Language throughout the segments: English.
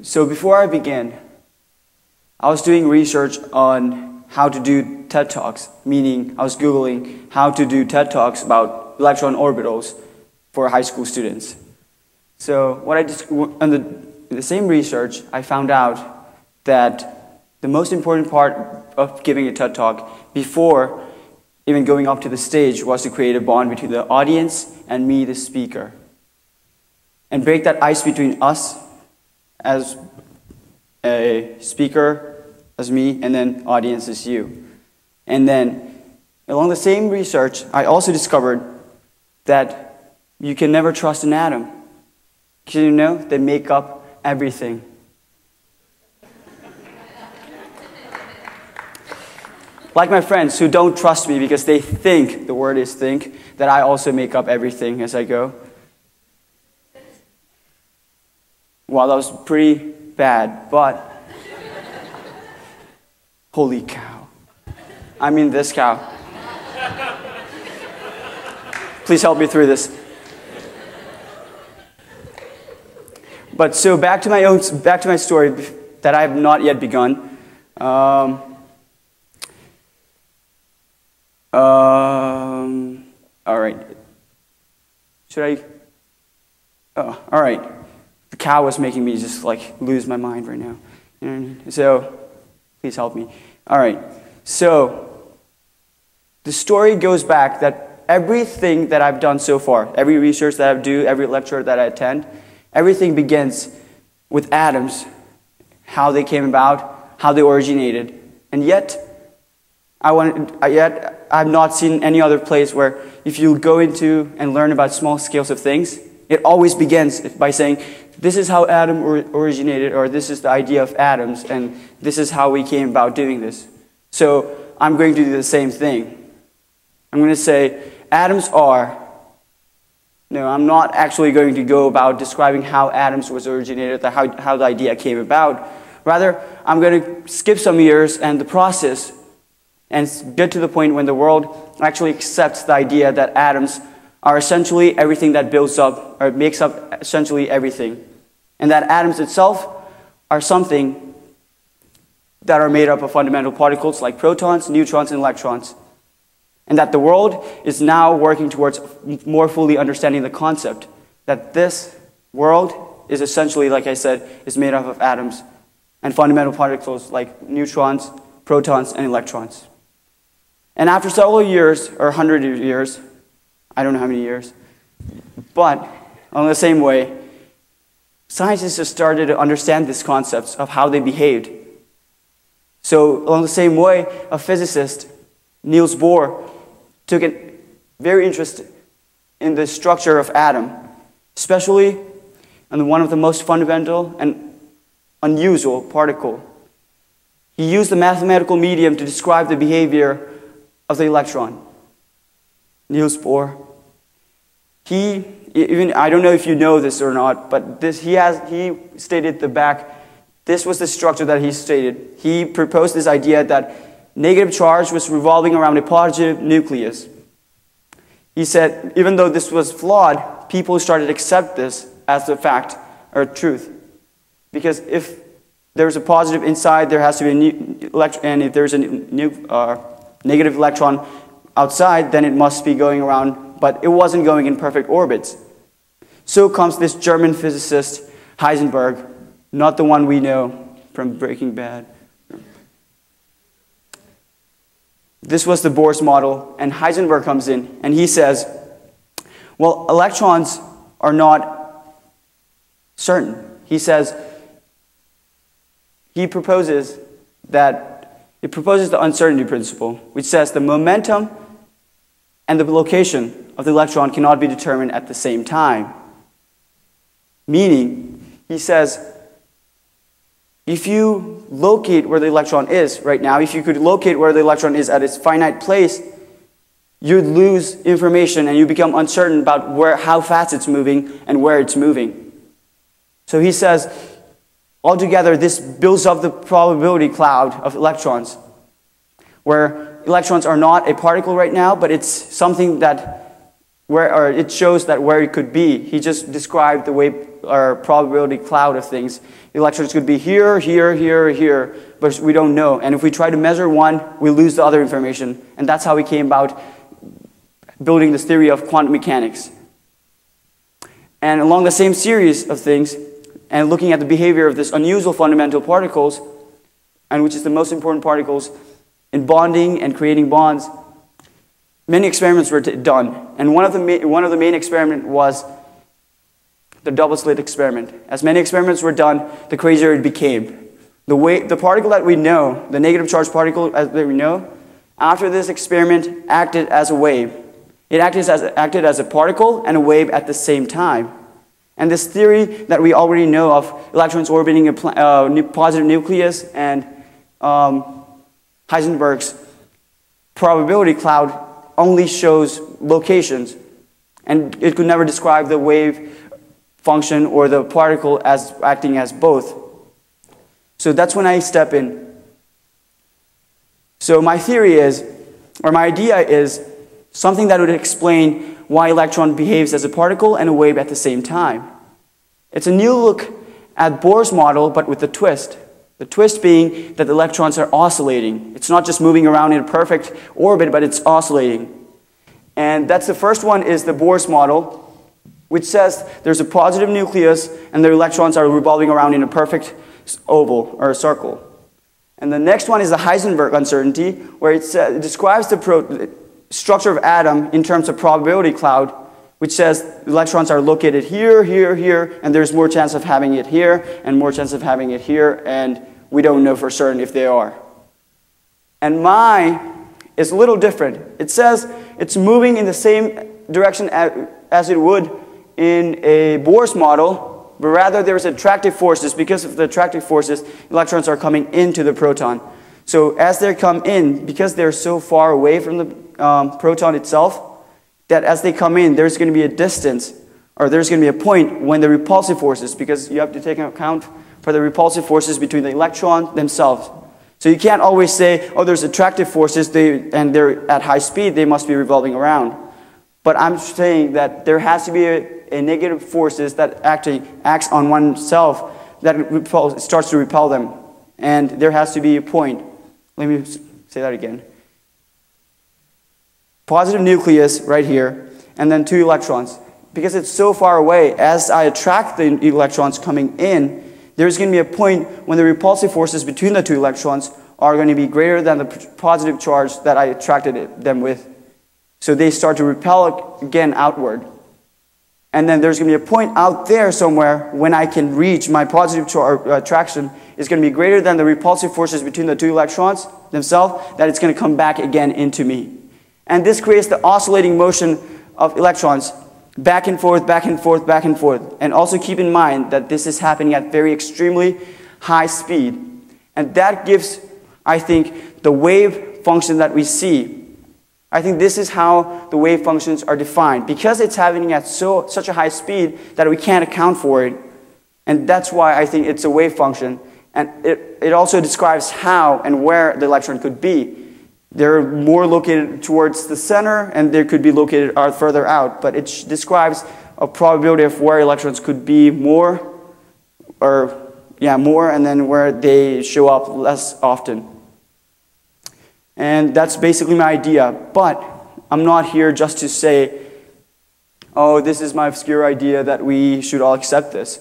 So before I begin, I was doing research on how to do TED Talks, meaning I was Googling how to do TED Talks about electron orbitals for high school students. So what in the same research, I found out that the most important part of giving a TED Talk before even going up to the stage was to create a bond between the audience and me, the speaker, and break that ice between us as a speaker, as me, and then audience as you. And then along the same research, I also discovered that you can never trust an atom. Because you know, they make up everything. Like my friends who don't trust me because they think, the word is think, that I also make up everything as I go. Well, that was pretty bad, but holy cow. I mean this cow. Please help me through this. But so back to my story that I have not yet begun. All right. Should I? Oh, all right. The cow was making me just like lose my mind right now. You know what I mean? So please help me. All right. So the story goes back that everything that I've done so far, every research that I do, every lecture that I attend, everything begins with atoms, how they came about, how they originated, and yet I've not seen any other place where if you go into and learn about small scales of things, it always begins by saying, this is how atom originated, or this is the idea of atoms, and this is how we came about doing this. So I'm going to do the same thing. I'm going to say, atoms are. No, I'm not actually going to go about describing how atoms was originated, how the idea came about. Rather, I'm going to skip some years and the process and get to the point when the world actually accepts the idea that atoms are essentially everything that builds up or makes up essentially everything. And that atoms itself are something that are made up of fundamental particles like protons, neutrons, and electrons. And that the world is now working towards more fully understanding the concept that this world is essentially, like I said, is made up of atoms and fundamental particles like neutrons, protons, and electrons. And after several years, or 100 years, I don't know how many years, but in the same way, scientists have started to understand these concepts of how they behaved. So along the same way, a physicist, Niels Bohr, took a very interest in the structure of atom, especially in one of the most fundamental and unusual particle. He used the mathematical medium to describe the behavior of the electron. Niels Bohr. I don't know if you know this or not, but he stated this was the structure that he stated. He proposed this idea that negative charge was revolving around a positive nucleus. He said, even though this was flawed, people started to accept this as a fact or truth. Because if there's a positive inside, there has to be a electron, and if there's a negative electron outside, then it must be going around, but it wasn't going in perfect orbits. So comes this German physicist, Heisenberg, not the one we know from Breaking Bad. This was the Bohr's model, and Heisenberg comes in, and he says, well, electrons are not certain. He proposes the uncertainty principle, which says the momentum and the location of the electron cannot be determined at the same time. Meaning, he says, if you locate where the electron is right now, if you could locate where the electron is at its finite place, you'd lose information and you become uncertain about how fast it's moving and where it's moving. So he says, altogether, this builds up the probability cloud of electrons, where electrons are not a particle right now, but it's something that or it shows that where it could be. He just described the wave or probability cloud of things. Electrons could be here, here, here, here, but we don't know. And if we try to measure one, we lose the other information. And that's how we came about building this theory of quantum mechanics. And along the same series of things, and looking at the behavior of this unusual fundamental particles, and which is the most important particles in bonding and creating bonds, many experiments were done. And one of the main experiments was the double slit experiment. As many experiments were done, the crazier it became. The particle that we know, the negative charge particle that we know, after this experiment acted as a wave. It acted as a particle and a wave at the same time. And this theory that we already know of electrons orbiting a positive nucleus and Heisenberg's probability cloud only shows locations. And it could never describe the wave function or the particle as acting as both. So that's when I step in. So my theory is, or my idea is, something that would explain why electron behaves as a particle and a wave at the same time. It's a new look at Bohr's model, but with a twist. The twist being that the electrons are oscillating. It's not just moving around in a perfect orbit, but it's oscillating. And that's the first one is the Bohr's model, which says there's a positive nucleus and the electrons are revolving around in a perfect oval or a circle. And the next one is the Heisenberg uncertainty, where it describes the structure of atom in terms of probability cloud, which says electrons are located here, here, here, and there's more chance of having it here and more chance of having it here, and we don't know for certain if they are. And mine is a little different. It says it's moving in the same direction as it would in a Bohr's model, but rather there's attractive forces. Because of the attractive forces, electrons are coming into the proton. So as they come in, because they're so far away from the proton itself, that as they come in, there's going to be a distance, or there's going to be a point when the repulsive forces, because you have to take into account for the repulsive forces between the electron themselves. So you can't always say, oh, there's attractive forces, and they're at high speed, they must be revolving around. But I'm saying that there has to be a negative forces that actually acts on oneself that starts to repel them. And there has to be a point. Let me say that again. Positive nucleus right here, and then 2 electrons. Because it's so far away, as I attract the electrons coming in, there's going to be a point when the repulsive forces between the 2 electrons are going to be greater than the positive charge that I attracted them with. So they start to repel again outward. And then there's going to be a point out there somewhere when I can reach my positive attraction is going to be greater than the repulsive forces between the 2 electrons themselves, that it's going to come back again into me. And this creates the oscillating motion of electrons back and forth, back and forth, back and forth. And also keep in mind that this is happening at very extremely high speed. And that gives, I think, the wave function that we see. I think this is how the wave functions are defined. Because it's happening at such a high speed that we can't account for it. And that's why I think it's a wave function. And it also describes how and where the electron could be. They're more located towards the center, and they could be located further out. But it describes a probability of where electrons could be more, and then where they show up less often. And that's basically my idea. But I'm not here just to say, oh, this is my obscure idea that we should all accept this.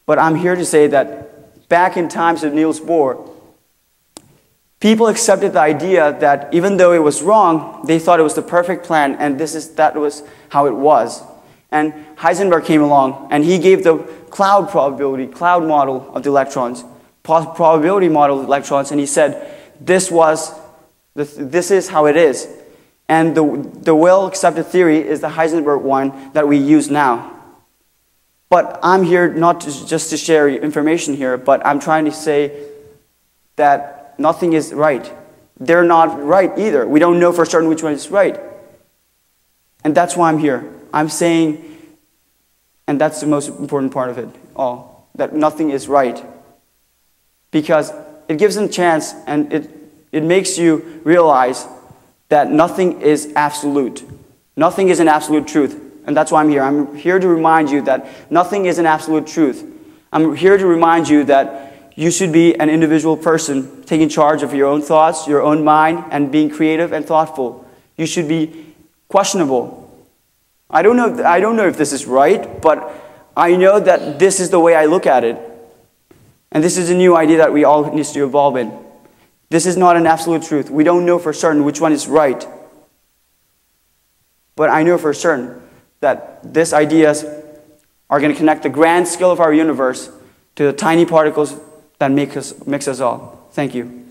But I'm here to say that back in times of Niels Bohr, people accepted the idea that even though it was wrong, they thought it was the perfect plan, and that was how it was. And Heisenberg came along, and he gave the cloud model of the electrons, probability model of the electrons, and he said, this is how it is. And the well-accepted theory is the Heisenberg one that we use now. But I'm here not just to share information here, but I'm trying to say that nothing is right. They're not right either. We don't know for certain which one is right. And that's why I'm here. I'm saying, and that's the most important part of it all, that nothing is right. Because it gives them a chance, and it makes you realize that nothing is absolute. Nothing is an absolute truth. And that's why I'm here. I'm here to remind you that nothing is an absolute truth. I'm here to remind you that you should be an individual person taking charge of your own thoughts, your own mind, and being creative and thoughtful. You should be questionable. I don't know if this is right, but I know that this is the way I look at it. And this is a new idea that we all need to evolve in. This is not an absolute truth. We don't know for certain which one is right. But I know for certain that these ideas are going to connect the grand scale of our universe to the tiny particles that make us all. Thank you.